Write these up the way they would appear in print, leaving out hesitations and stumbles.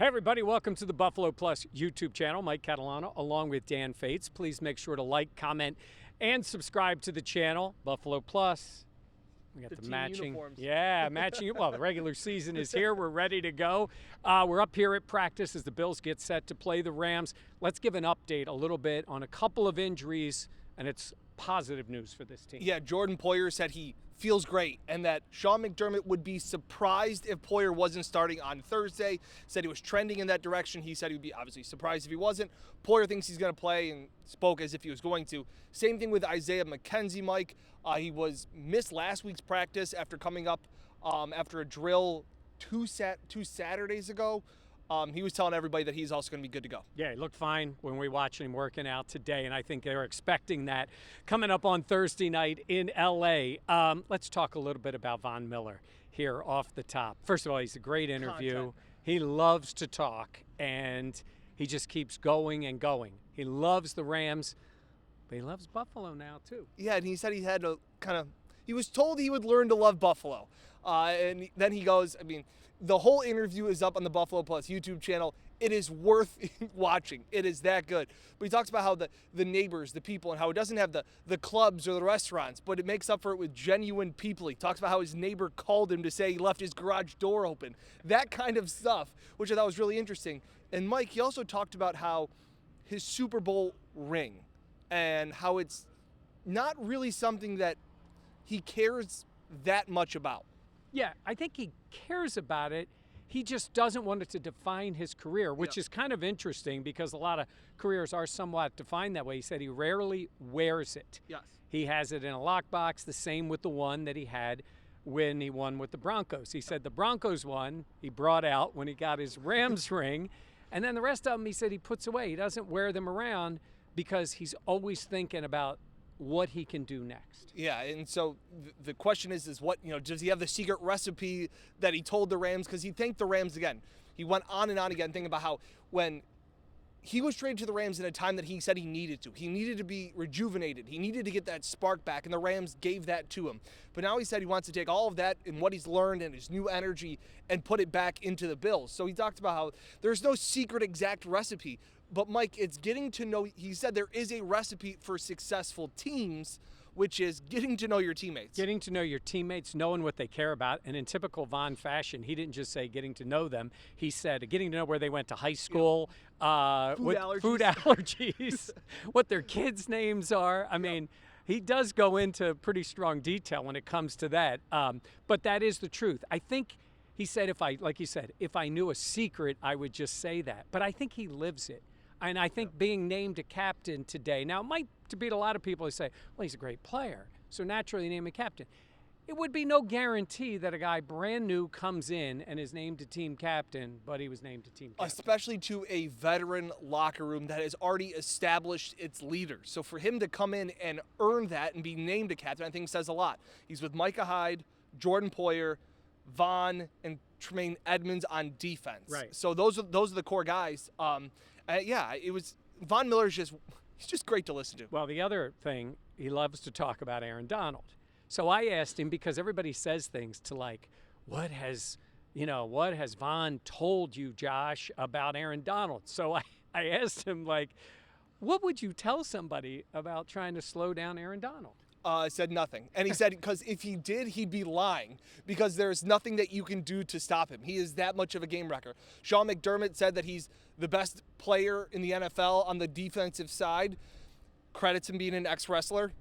Hey everybody, welcome to the Buffalo Plus YouTube channel. Mike Catalana along with Dan Fetes. Please make sure to like, comment, and subscribe to the channel. Buffalo Plus. We got the matching uniforms. Yeah, matching. Well, the regular season is here. We're ready to go. We're up here at practice as the Bills get set to play the Rams. Let's give an update a little bit on a couple of injuries, and it's positive news for this team. Yeah, Jordan Poyer said he feels great and that Sean McDermott would be surprised if Poyer wasn't starting on Thursday. Said he was trending in that direction. He said he would be obviously surprised if he wasn't. Poyer thinks he's going to play and spoke as if he was going to. Same thing with Isaiah McKenzie, Mike. He was missed last week's practice after coming up after a drill two Saturdays ago. He was telling everybody that he's also going to be good to go. Yeah, he looked fine when we watched him working out today, and I think they were expecting that coming up on Thursday night in L.A. Let's talk a little bit about Von Miller here off the top. First of all, he's a great interview. Content. He loves to talk, and he just keeps going and going. He loves the Rams, but he loves Buffalo now too. Yeah, and he said he had to he was told he would learn to love Buffalo. And then he goes, the whole interview is up on the Buffalo Plus YouTube channel. It is worth watching. It is that good. But he talks about how the neighbors, the people, and how it doesn't have the clubs or the restaurants, but it makes up for it with genuine people. He talks about how his neighbor called him to say he left his garage door open. That kind of stuff, which I thought was really interesting. And Mike, he also talked about how his Super Bowl ring and how it's not really something that he cares that much about. Yeah, I think he cares about it. He just doesn't want it to define his career, which is kind of interesting because a lot of careers are somewhat defined that way. He said he rarely wears it. Yes. He has it in a lockbox, the same with the one that he had when he won with the Broncos. He said the Broncos one he brought out when he got his Rams ring, and then the rest of them he said he puts away. He doesn't wear them around because he's always thinking about what he can do next. Yeah, and so the question is what, does he have the secret recipe that he told the Rams? Because he thanked the Rams again. He went on and on again thinking about how when he was traded to the Rams in a time that he said he needed to. He needed to be rejuvenated. He needed to get that spark back, and the Rams gave that to him. But now he said he wants to take all of that and what he's learned and his new energy and put it back into the Bills. So he talked about how there's no secret exact recipe. But, Mike, it's getting to know – he said there is a recipe for successful teams, which is getting to know your teammates. Getting to know your teammates, knowing what they care about. And in typical Von fashion, he didn't just say getting to know them. He said getting to know where they went to high school, food allergies, what their kids' names are. I mean, he does go into pretty strong detail when it comes to that. But that is the truth. I think he said like you said, if I knew a secret, I would just say that. But I think he lives it. And I think being named a captain today, now it might beat a lot of people who say, well, he's a great player, so naturally name a captain. It would be no guarantee that a guy brand new comes in and is named a team captain, but he was named a team captain. Especially to a veteran locker room that has already established its leaders. So for him to come in and earn that and be named a captain, I think says a lot. He's with Micah Hyde, Jordan Poyer, Von, and Tremaine Edmonds on defense. Right. So those are the core guys. It was Von Miller's he's just great to listen to. Well, the other thing, he loves to talk about Aaron Donald. So I asked him, because everybody says things to like, what has Von told you, Josh, about Aaron Donald? So I asked him, what would you tell somebody about trying to slow down Aaron Donald? Said nothing. And he said, because if he did, he'd be lying, because there's nothing that you can do to stop him. He is that much of a game wrecker. Sean McDermott said that he's the best player in the NFL on the defensive side. Credits him being an ex-wrestler.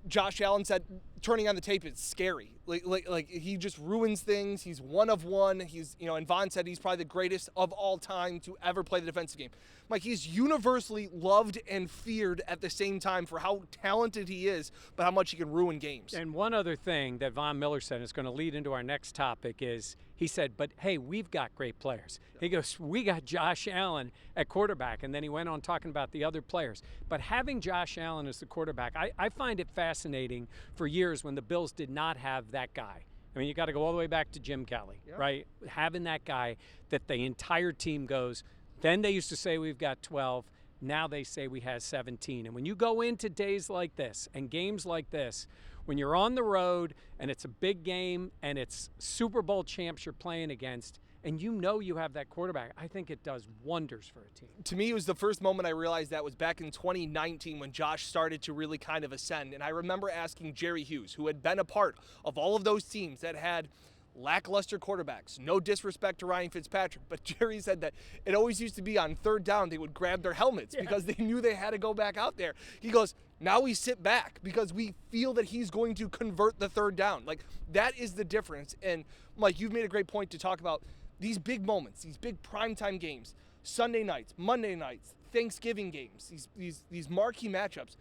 Josh Allen said turning on the tape is scary. Like he just ruins things. He's one of one. And Von said he's probably the greatest of all time to ever play the defensive game. Mike, he's universally loved and feared at the same time for how talented he is, but how much he can ruin games. And one other thing that Von Miller said is going to lead into our next topic is he said, but hey, we've got great players. He goes, we got Josh Allen at quarterback, and then he went on talking about the other players. But having Josh Allen as the quarterback, I find it fascinating for years when the Bills did not have that guy. I mean, you got to go all the way back to Jim Kelly, right? Having that guy that the entire team goes, then they used to say we've got 12. Now they say we have 17. And when you go into days like this and games like this, when you're on the road and it's a big game and it's Super Bowl champs you're playing against, and you know you have that quarterback, I think it does wonders for a team. To me, it was the first moment I realized that was back in 2019 when Josh started to really kind of ascend. And I remember asking Jerry Hughes, who had been a part of all of those teams that had lackluster quarterbacks. No disrespect to Ryan Fitzpatrick, but Jerry said that it always used to be on third down they would grab their helmets because they knew they had to go back out there. He goes, now we sit back because we feel that he's going to convert the third down. Like, that is the difference. And Mike, you've made a great point to talk about these big moments, these big primetime games, Sunday nights, Monday nights, Thanksgiving games, these marquee matchups.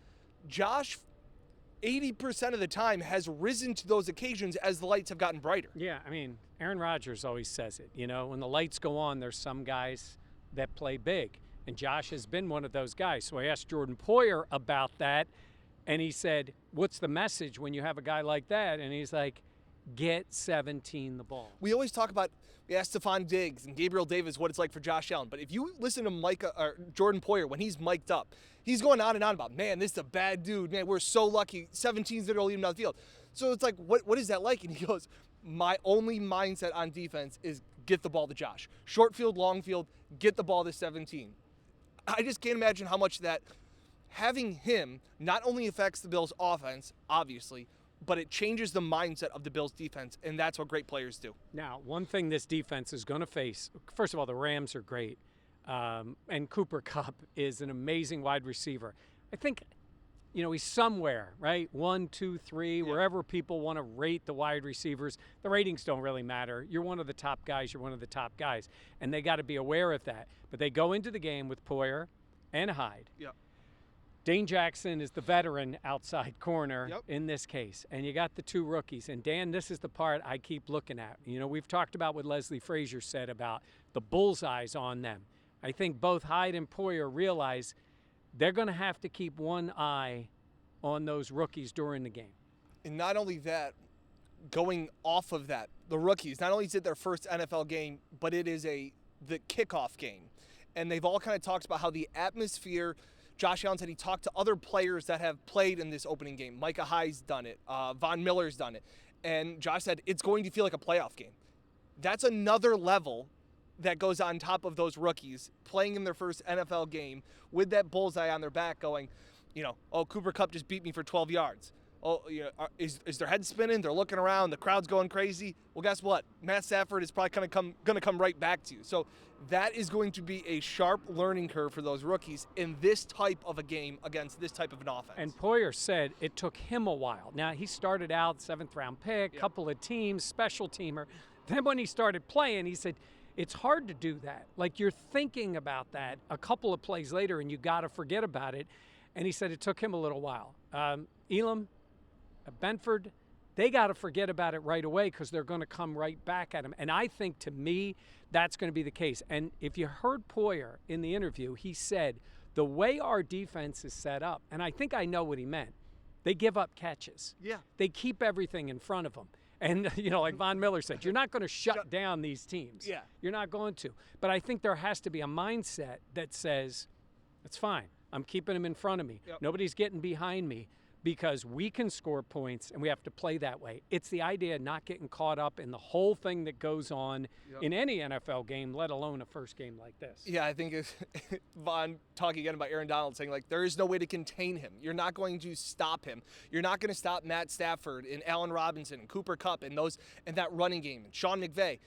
Josh, 80% of the time, has risen to those occasions as the lights have gotten brighter. Yeah, I mean, Aaron Rodgers always says it. You know, when the lights go on, there's some guys that play big. And Josh has been one of those guys. So I asked Jordan Poyer about that, and he said, what's the message when you have a guy like that? And he's like, get 17 the ball. We always talk about, we asked Stephon Diggs and Gabriel Davis what it's like for Josh Allen. But if you listen to Jordan Poyer when he's mic'd up, he's going on and on about, man, this is a bad dude. Man, we're so lucky. 17's going to lead him down the field. So it's like, what is that like? And he goes, my only mindset on defense is get the ball to Josh. Short field, long field, get the ball to 17. I just can't imagine how much that having him not only affects the Bills' offense, obviously, but it changes the mindset of the Bills' defense, and that's what great players do. Now, one thing this defense is going to face, first of all, the Rams are great, and Cooper Kupp is an amazing wide receiver. I think, you know, he's somewhere, right? 1, 2, 3, wherever people want to rate the wide receivers. The ratings don't really matter. You're one of the top guys. You're one of the top guys, and they got to be aware of that. But they go into the game with Poyer and Hyde. Yep. Dane Jackson is the veteran outside corner in this case. And you got the two rookies. And, Dan, this is the part I keep looking at. You know, we've talked about what Leslie Frazier said about the bullseyes on them. I think both Hyde and Poyer realize they're going to have to keep one eye on those rookies during the game. And not only that, going off of that, the rookies, not only is it their first NFL game, but it is the kickoff game. And they've all kind of talked about how the atmosphere, Josh Allen said he talked to other players that have played in this opening game. Micah Hyde's done it. Von Miller's done it. And Josh said it's going to feel like a playoff game. That's another level that goes on top of those rookies playing in their first NFL game with that bullseye on their back going, you know, oh, Cooper Kupp just beat me for 12 yards. Oh, you know, is their head spinning? They're looking around. The crowd's going crazy. Well, guess what? Matt Stafford is probably going to come right back to you. So that is going to be a sharp learning curve for those rookies in this type of a game against this type of an offense. And Poyer said it took him a while. Now, he started out 7th-round pick, couple of teams, special teamer. Then when he started playing, he said, it's hard to do that. Like, you're thinking about that a couple of plays later, and you got to forget about it. And he said it took him a little while. Elam, Benford, they got to forget about it right away because they're going to come right back at him. And I think, to me, that's going to be the case. And if you heard Poyer in the interview, he said the way our defense is set up, and I think I know what he meant, they give up catches. Yeah. They keep everything in front of them. And, you know, like Von Miller said, you're not going to shut down these teams. Yeah. You're not going to. But I think there has to be a mindset that says, it's fine. I'm keeping them in front of me. Yep. Nobody's getting behind me because we can score points and we have to play that way. It's the idea of not getting caught up in the whole thing that goes on in any NFL game, let alone a first game like this. Yeah, I think it's Von talking again about Aaron Donald saying, like, there is no way to contain him. You're not going to stop him. You're not going to stop Matt Stafford and Allen Robinson and Cooper Kupp and that running game and Sean McVay.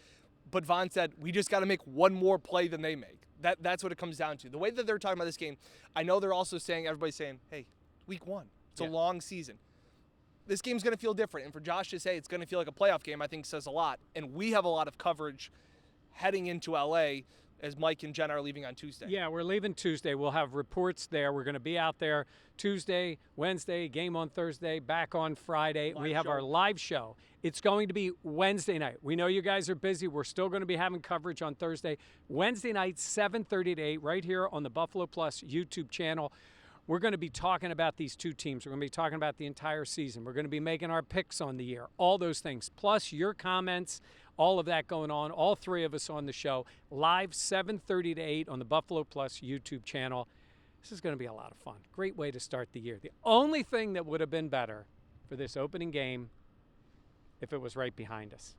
But Von said, we just got to make one more play than they make. That's what it comes down to. The way that they're talking about this game, I know they're also saying, everybody's saying, hey, week 1. It's a long season. This game's going to feel different. And for Josh to say it's going to feel like a playoff game, I think says a lot. And we have a lot of coverage heading into L.A. as Mike and Jen are leaving on Tuesday. Yeah, we're leaving Tuesday. We'll have reports there. We're going to be out there Tuesday, Wednesday, game on Thursday, back on Friday. We have our live show. It's going to be Wednesday night. We know you guys are busy. We're still going to be having coverage on Thursday. Wednesday night, 7:30 to 8, right here on the Buffalo Plus YouTube channel. We're going to be talking about these two teams. We're going to be talking about the entire season. We're going to be making our picks on the year, all those things, plus your comments, all of that going on, all three of us on the show, live 7:30 to 8 on the Buffalo Plus YouTube channel. This is going to be a lot of fun. Great way to start the year. The only thing that would have been better for this opening game if it was right behind us.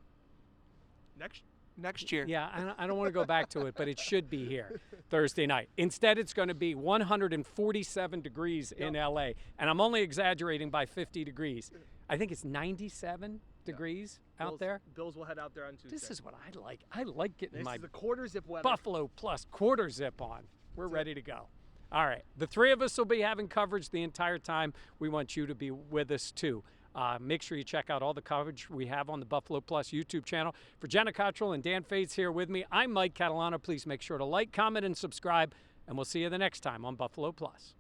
next year. Yeah, I don't want to go back to it, but it should be here Thursday night. Instead, it's going to be 147 degrees in LA, and I'm only exaggerating by 50 degrees. I think it's 97 degrees out there. Bills will head out there on Tuesday. This is what I like. I like getting This my is the quarter zip weather. Buffalo Plus quarter zip on. We're ready to go. All right. The three of us will be having coverage the entire time. We want you to be with us, too. Make sure you check out all the coverage we have on the Buffalo Plus YouTube channel. For Jenna Cottrell and Dan Fetes here with me, I'm Mike Catalana. Please make sure to like, comment, and subscribe, and we'll see you the next time on Buffalo Plus.